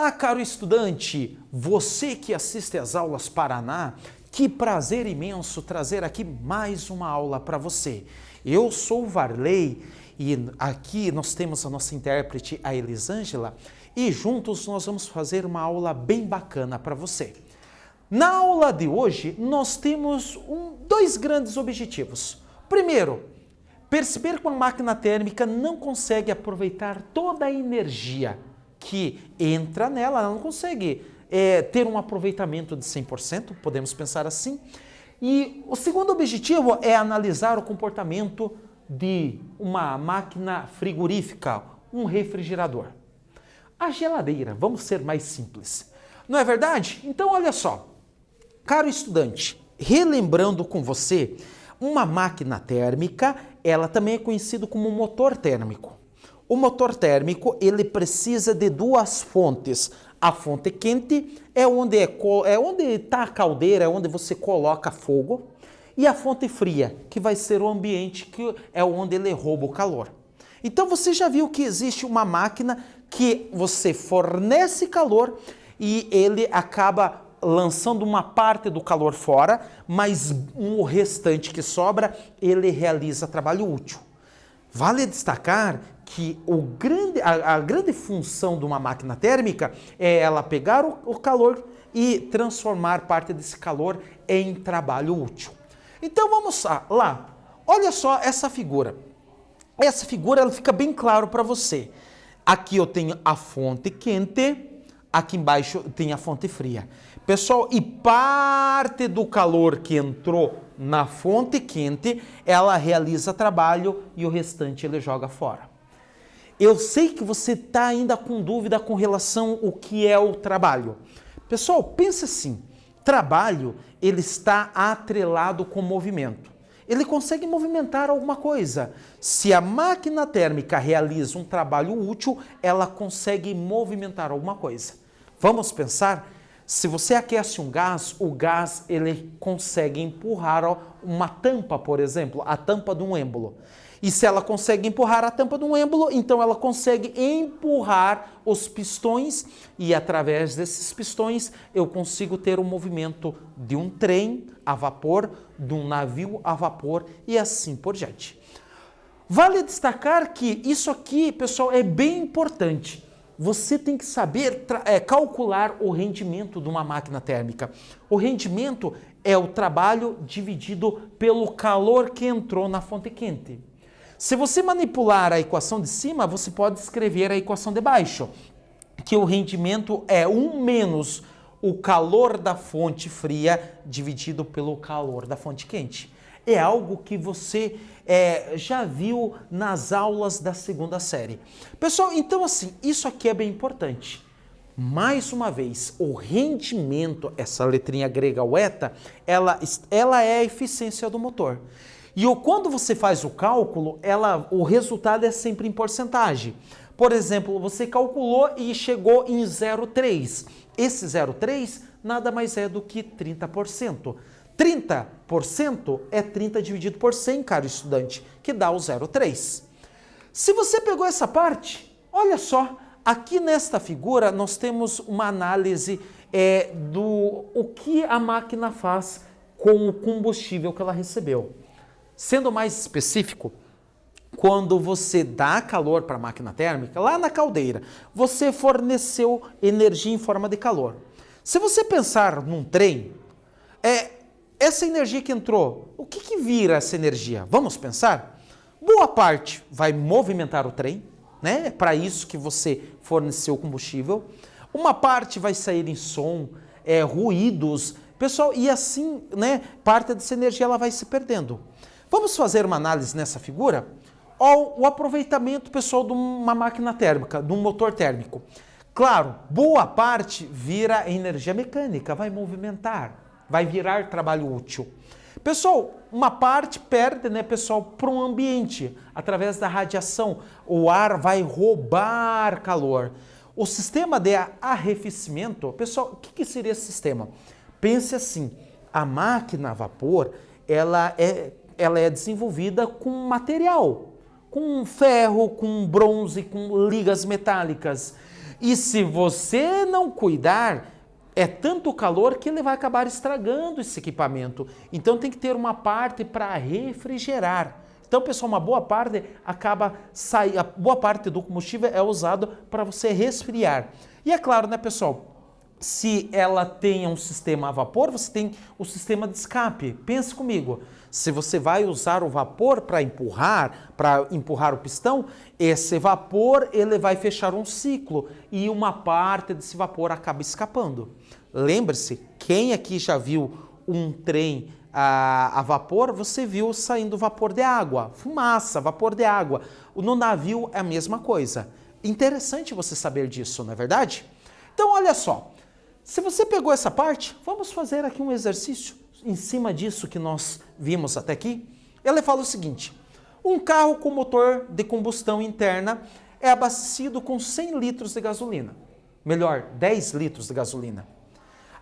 Olá, caro estudante, você que assiste às aulas Paraná, que prazer imenso trazer aqui mais uma aula para você. Eu sou o Varley e aqui nós temos a nossa intérprete, a Elisângela, e juntos nós vamos fazer uma aula bem bacana para você. Na aula de hoje, nós temos dois grandes objetivos. Primeiro, perceber que uma máquina térmica não consegue aproveitar toda a energia que entra nela, ela não consegue ter um aproveitamento de 100%, podemos pensar assim. E o segundo objetivo é analisar o comportamento de uma máquina frigorífica, um refrigerador. A geladeira, vamos ser mais simples. Não é verdade? Então, olha só, caro estudante, relembrando com você, uma máquina térmica, ela também é conhecida como motor térmico. O motor térmico, ele precisa de duas fontes. A fonte quente é onde está a caldeira, é onde você coloca fogo. E a fonte fria, que vai ser o ambiente, que é onde ele rouba o calor. Então você já viu que existe uma máquina que você fornece calor e ele acaba lançando uma parte do calor fora, mas o restante que sobra, ele realiza trabalho útil. Vale destacar que a grande função de uma máquina térmica é ela pegar o calor e transformar parte desse calor em trabalho útil. Então vamos lá. Olha só essa figura. Essa figura ela fica bem claro para você. Aqui eu tenho a fonte quente, aqui embaixo tem a fonte fria. Pessoal, e parte do calor que entrou na fonte quente, ela realiza trabalho e o restante ele joga fora. Eu sei que você está ainda com dúvida com relação ao que é o trabalho. Pessoal, pense assim, trabalho ele está atrelado com movimento. Ele consegue movimentar alguma coisa. Se a máquina térmica realiza um trabalho útil, ela consegue movimentar alguma coisa. Vamos pensar, se você aquece um gás, o gás ele consegue empurrar uma tampa, por exemplo, a tampa de um êmbolo. E se ela consegue empurrar a tampa de um êmbolo, então ela consegue empurrar os pistões e através desses pistões eu consigo ter o movimento de um trem a vapor, de um navio a vapor e assim por diante. Vale destacar que isso aqui, pessoal, é bem importante. Você tem que saber calcular o rendimento de uma máquina térmica. O rendimento é o trabalho dividido pelo calor que entrou na fonte quente. Se você manipular a equação de cima, você pode escrever a equação de baixo, que o rendimento é 1 menos o calor da fonte fria dividido pelo calor da fonte quente. É algo que você já viu nas aulas da segunda série. Pessoal, então assim, isso aqui é bem importante. Mais uma vez, o rendimento, essa letrinha grega o eta, ela é a eficiência do motor. E quando você faz o cálculo, o resultado é sempre em porcentagem. Por exemplo, você calculou e chegou em 0,3. Esse 0,3 nada mais é do que 30%. 30% é 30 dividido por 100, caro estudante, que dá o 0,3. Se você pegou essa parte, olha só, aqui nesta figura nós temos uma análise o que a máquina faz com o combustível que ela recebeu. Sendo mais específico, quando você dá calor para a máquina térmica, lá na caldeira, você forneceu energia em forma de calor. Se você pensar num trem, essa energia que entrou, o que vira essa energia? Vamos pensar? Boa parte vai movimentar o trem, né? É para isso que você forneceu o combustível. Uma parte vai sair em som, ruídos, pessoal, e assim, né? Parte dessa energia ela vai se perdendo. Vamos fazer uma análise nessa figura? O aproveitamento, pessoal, de uma máquina térmica, de um motor térmico. Claro, boa parte vira energia mecânica, vai movimentar, vai virar trabalho útil. Pessoal, uma parte perde, né, pessoal, para o ambiente, através da radiação. O ar vai roubar calor. O sistema de arrefecimento, pessoal, o que seria esse sistema? Pense assim, a máquina a vapor, ela é desenvolvida com material, com ferro, com bronze, com ligas metálicas. E se você não cuidar, é tanto calor que ele vai acabar estragando esse equipamento. Então tem que ter uma parte para refrigerar. Então, pessoal, uma boa parte a boa parte do combustível é usado para você resfriar. E é claro, né, pessoal? Se ela tem um sistema a vapor, você tem o sistema de escape. Pense comigo. Se você vai usar o vapor para empurrar o pistão, esse vapor ele vai fechar um ciclo e uma parte desse vapor acaba escapando. Lembre-se, quem aqui já viu um trem a vapor, você viu saindo vapor de água, fumaça, vapor de água. No navio é a mesma coisa. Interessante você saber disso, não é verdade? Então, olha só. Se você pegou essa parte, vamos fazer aqui um exercício em cima disso que nós vimos até aqui. Ele fala o seguinte: um carro com motor de combustão interna é abastecido com 100 litros de gasolina. Melhor, 10 litros de gasolina.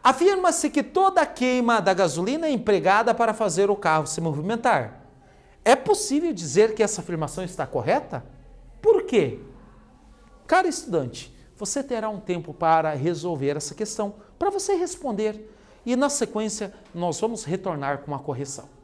Afirma-se que toda a queima da gasolina é empregada para fazer o carro se movimentar. É possível dizer que essa afirmação está correta? Por quê? Cara estudante, você terá um tempo para resolver essa questão, para você responder. E na sequência, nós vamos retornar com a correção.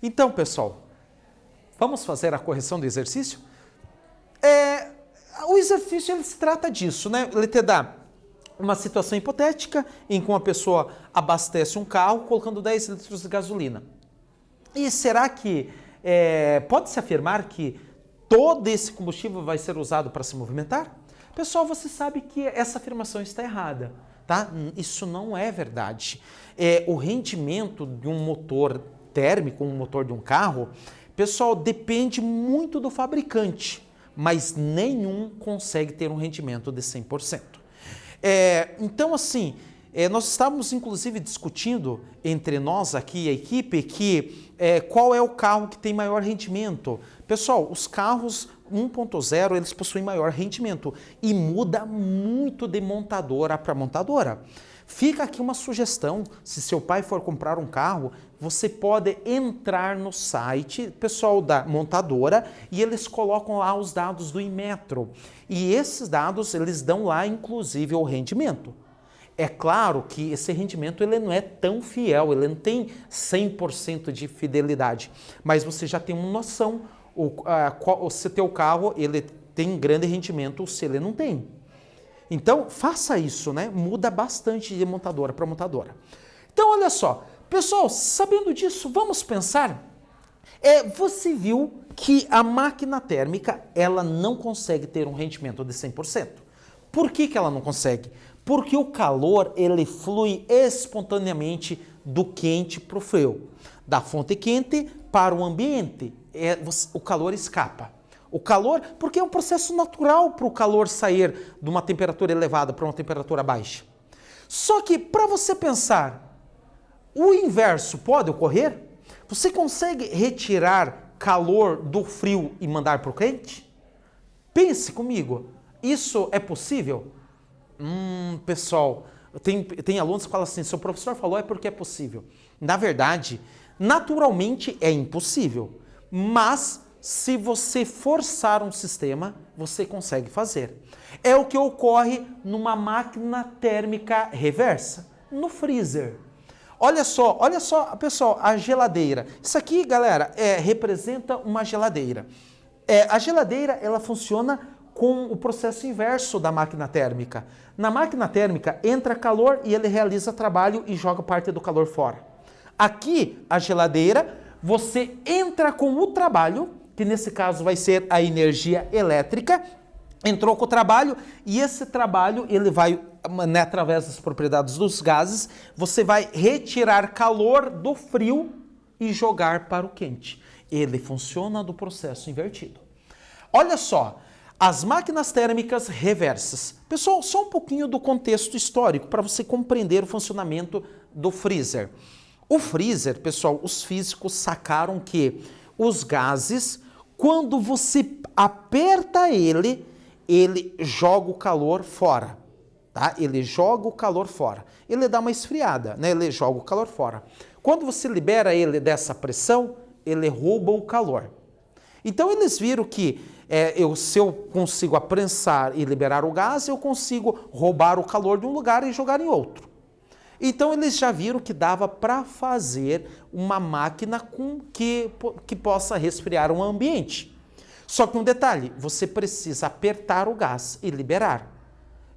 Então, pessoal, vamos fazer a correção do exercício? O exercício ele se trata disso, né? Ele te dá uma situação hipotética em que uma pessoa abastece um carro colocando 10 litros de gasolina. E será que pode-se afirmar que todo esse combustível vai ser usado para se movimentar? Pessoal, você sabe que essa afirmação está errada, tá? Isso não é verdade. O rendimento de um motor térmico, um motor de um carro, pessoal, depende muito do fabricante, mas nenhum consegue ter um rendimento de 100%. Então, assim, nós estávamos inclusive discutindo entre nós aqui, a equipe, que qual é o carro que tem maior rendimento. Pessoal, os carros 1.0, eles possuem maior rendimento e muda muito de montadora para montadora. Fica aqui uma sugestão, se seu pai for comprar um carro, você pode entrar no site, pessoal da montadora, e eles colocam lá os dados do Inmetro. E esses dados, eles dão lá, inclusive, o rendimento. É claro que esse rendimento ele não é tão fiel, ele não tem 100% de fidelidade, mas você já tem uma noção se teu carro ele tem grande rendimento ou se ele não tem. Então, faça isso, né? Muda bastante de montadora para montadora. Então, olha só, pessoal, sabendo disso, vamos pensar. Você viu que a máquina térmica, ela não consegue ter um rendimento de 100%. Por que ela não consegue? Porque o calor, ele flui espontaneamente do quente para o frio. Da fonte quente para o ambiente, o calor escapa. O calor, porque é um processo natural para o calor sair de uma temperatura elevada para uma temperatura baixa. Só que, para você pensar, o inverso pode ocorrer? Você consegue retirar calor do frio e mandar para o quente? Pense comigo, isso é possível? Pessoal, tem alunos que falam assim, se o professor falou é porque é possível. Na verdade, naturalmente é impossível, mas se você forçar um sistema, você consegue fazer. É o que ocorre numa máquina térmica reversa, no freezer. Olha só, pessoal, a geladeira. Isso aqui, galera, representa uma geladeira. A geladeira, ela funciona com o processo inverso da máquina térmica. Na máquina térmica, entra calor e ele realiza trabalho e joga parte do calor fora. Aqui, a geladeira, você entra com o trabalho, que nesse caso vai ser a energia elétrica, entrou com o trabalho e esse trabalho ele vai, né, através das propriedades dos gases, você vai retirar calor do frio e jogar para o quente. Ele funciona do processo invertido. Olha só, as máquinas térmicas reversas. Pessoal, só um pouquinho do contexto histórico para você compreender o funcionamento do freezer. O freezer, pessoal, os físicos sacaram que os gases, quando você aperta ele joga o calor fora, tá? Ele joga o calor fora. Ele dá uma esfriada, né? Ele joga o calor fora. Quando você libera ele dessa pressão, ele rouba o calor. Então eles viram que se eu consigo aprensar e liberar o gás, eu consigo roubar o calor de um lugar e jogar em outro. Então eles já viram que dava para fazer uma máquina que possa resfriar um ambiente. Só que um detalhe, você precisa apertar o gás e liberar.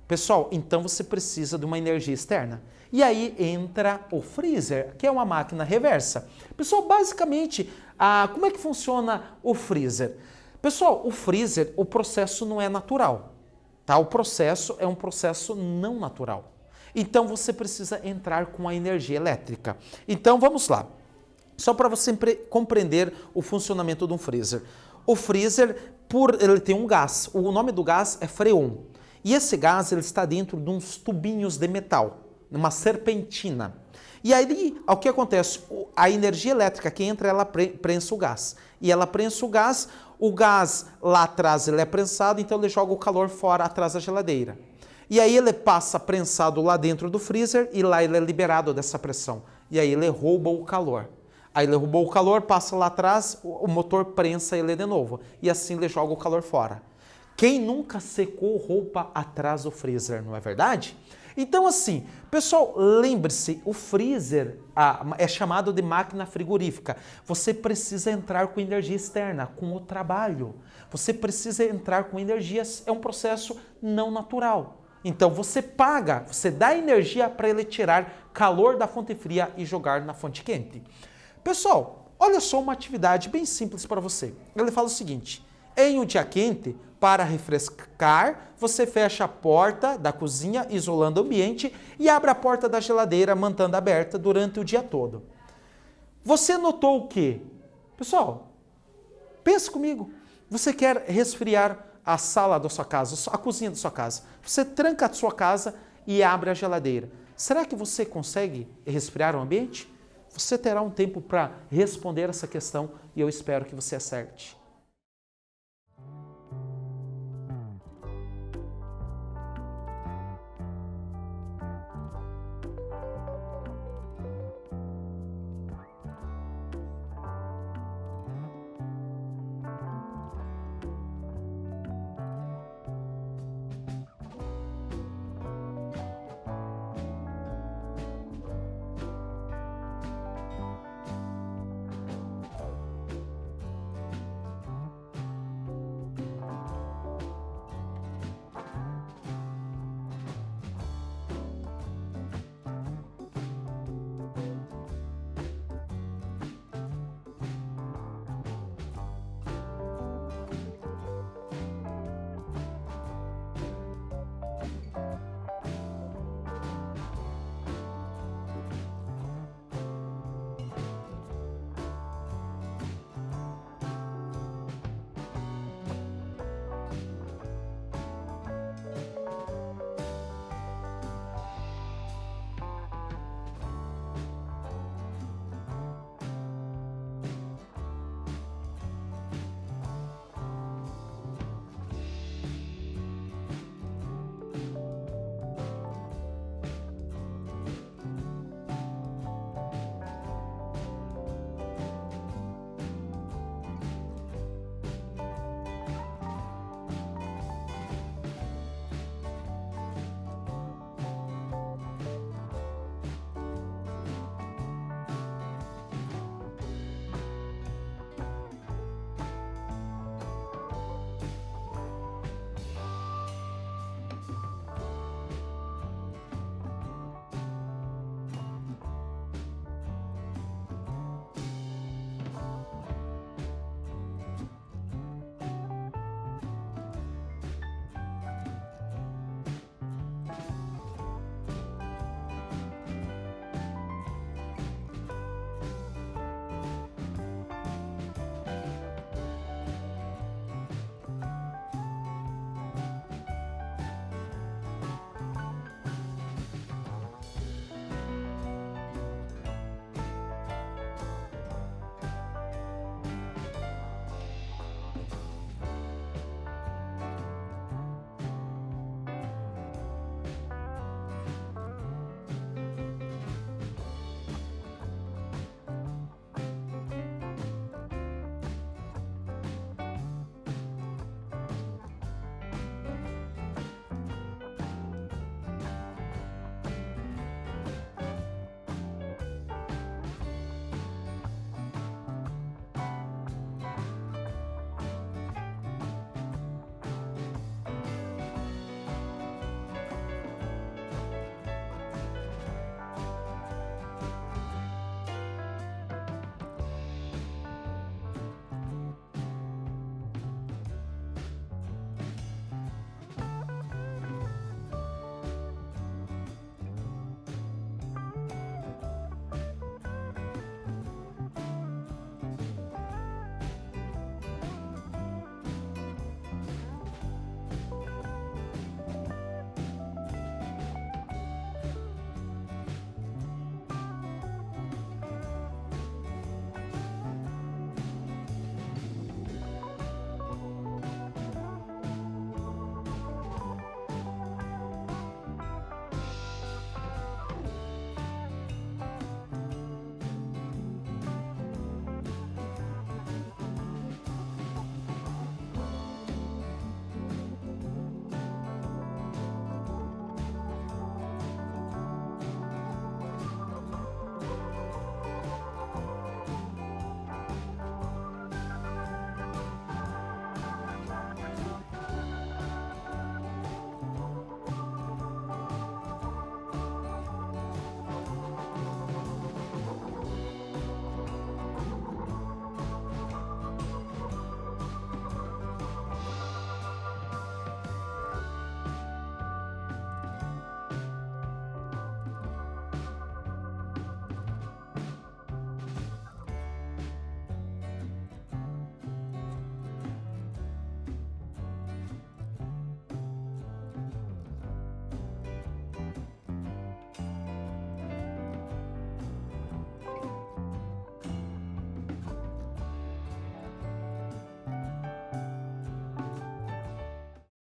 Pessoal, então você precisa de uma energia externa. E aí entra o freezer, que é uma máquina reversa. Pessoal, basicamente, como é que funciona o freezer? Pessoal, o freezer, o processo não é natural, tá? O processo é um processo não natural. Então você precisa entrar com a energia elétrica. Então vamos lá. Só para você compreender o funcionamento de um freezer. O freezer, ele tem um gás. O nome do gás é freon. E esse gás ele está dentro de uns tubinhos de metal, uma serpentina. E aí, o que acontece? A energia elétrica que entra, ela prensa o gás. E ela prensa o gás lá atrás ele é prensado, então ele joga o calor fora atrás da geladeira. E aí ele passa prensado lá dentro do freezer e lá ele é liberado dessa pressão. E aí ele rouba o calor. Aí ele roubou o calor, passa lá atrás, o motor prensa ele de novo. E assim ele joga o calor fora. Quem nunca secou roupa atrás do freezer, não é verdade? Então, assim, pessoal, lembre-se, o freezer é chamado de máquina frigorífica. Você precisa entrar com energia externa, com o trabalho. Você precisa entrar com energias, é um processo não natural. Então, você paga, você dá energia para ele tirar calor da fonte fria e jogar na fonte quente. Pessoal, olha só uma atividade bem simples para você. Ele fala o seguinte: em um dia quente, para refrescar, você fecha a porta da cozinha, isolando o ambiente, e abre a porta da geladeira, mantendo aberta durante o dia todo. Você notou o quê? Pessoal, pense comigo. Você quer resfriar a sala da sua casa, a cozinha da sua casa. Você tranca a sua casa e abre a geladeira. Será que você consegue resfriar o ambiente? Você terá um tempo para responder essa questão e eu espero que você acerte.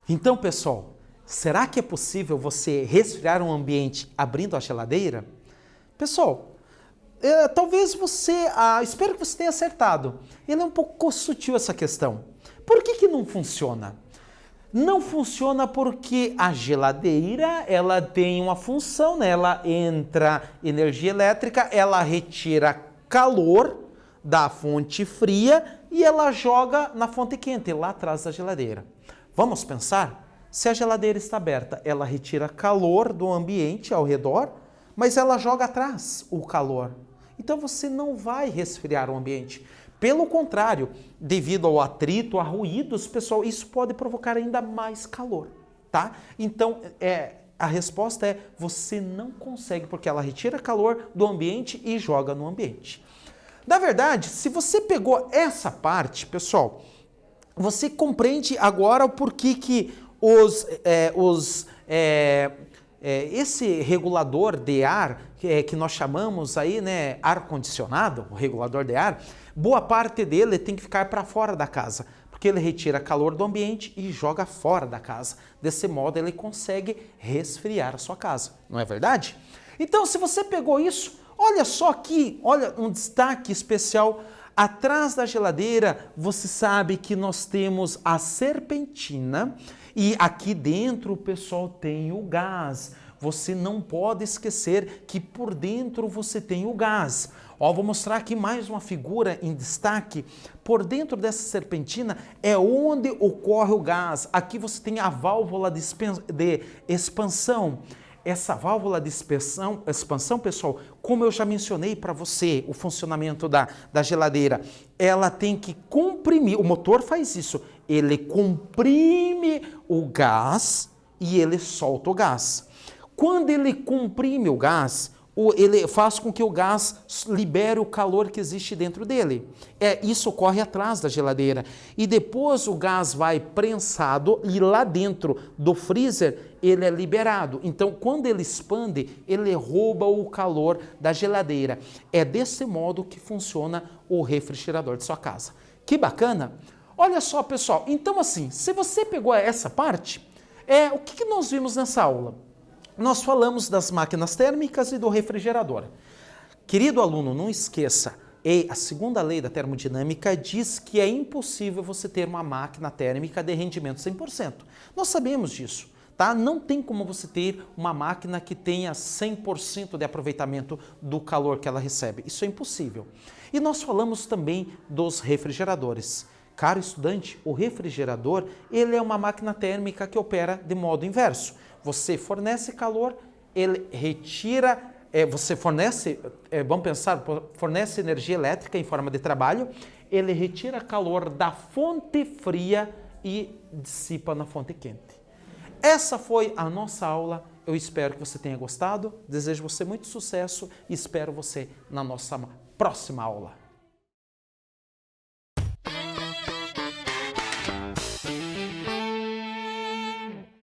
Então, pessoal, será que é possível você resfriar um ambiente abrindo a geladeira? Pessoal, talvez você, espero que você tenha acertado. Ele é um pouco sutil essa questão. Por que não funciona? Não funciona porque a geladeira, ela tem uma função, né? Ela entra energia elétrica, ela retira calor da fonte fria e ela joga na fonte quente, lá atrás da geladeira. Vamos pensar? Se a geladeira está aberta, ela retira calor do ambiente ao redor, mas ela joga atrás o calor. Então você não vai resfriar o ambiente. Pelo contrário, devido ao atrito, a ruídos, pessoal, isso pode provocar ainda mais calor, tá? Então, a resposta é, você não consegue, porque ela retira calor do ambiente e joga no ambiente. Na verdade, se você pegou essa parte, pessoal, você compreende agora o porquê que esse regulador de ar, que nós chamamos aí, né, ar-condicionado, o regulador de ar, boa parte dele tem que ficar para fora da casa, porque ele retira calor do ambiente e joga fora da casa. Desse modo, ele consegue resfriar a sua casa, não é verdade? Então, se você pegou isso, olha só aqui, olha um destaque especial. Atrás da geladeira, você sabe que nós temos a serpentina e aqui dentro o pessoal tem o gás. Você não pode esquecer que por dentro você tem o gás. Ó, vou mostrar aqui mais uma figura em destaque. Por dentro dessa serpentina é onde ocorre o gás. Aqui você tem a válvula de expansão. Essa válvula de expansão, pessoal, como eu já mencionei para você, o funcionamento da geladeira, ela tem que comprimir, o motor faz isso, ele comprime o gás e ele solta o gás. Quando ele comprime o gás, ele faz com que o gás libere o calor que existe dentro dele. Isso ocorre atrás da geladeira. E depois o gás vai prensado e lá dentro do freezer ele é liberado. Então, quando ele expande, ele rouba o calor da geladeira. É desse modo que funciona o refrigerador de sua casa. Que bacana! Olha só, pessoal. Então, assim, se você pegou essa parte, o que nós vimos nessa aula? Nós falamos das máquinas térmicas e do refrigerador. Querido aluno, não esqueça, a segunda lei da termodinâmica diz que é impossível você ter uma máquina térmica de rendimento 100%. Nós sabemos disso, tá? Não tem como você ter uma máquina que tenha 100% de aproveitamento do calor que ela recebe. Isso é impossível. E nós falamos também dos refrigeradores. Caro estudante, o refrigerador, ele é uma máquina térmica que opera de modo inverso. Você fornece calor, ele retira, você fornece, vamos pensar, fornece energia elétrica em forma de trabalho, ele retira calor da fonte fria e dissipa na fonte quente. Essa foi a nossa aula, eu espero que você tenha gostado, desejo você muito sucesso e espero você na nossa próxima aula.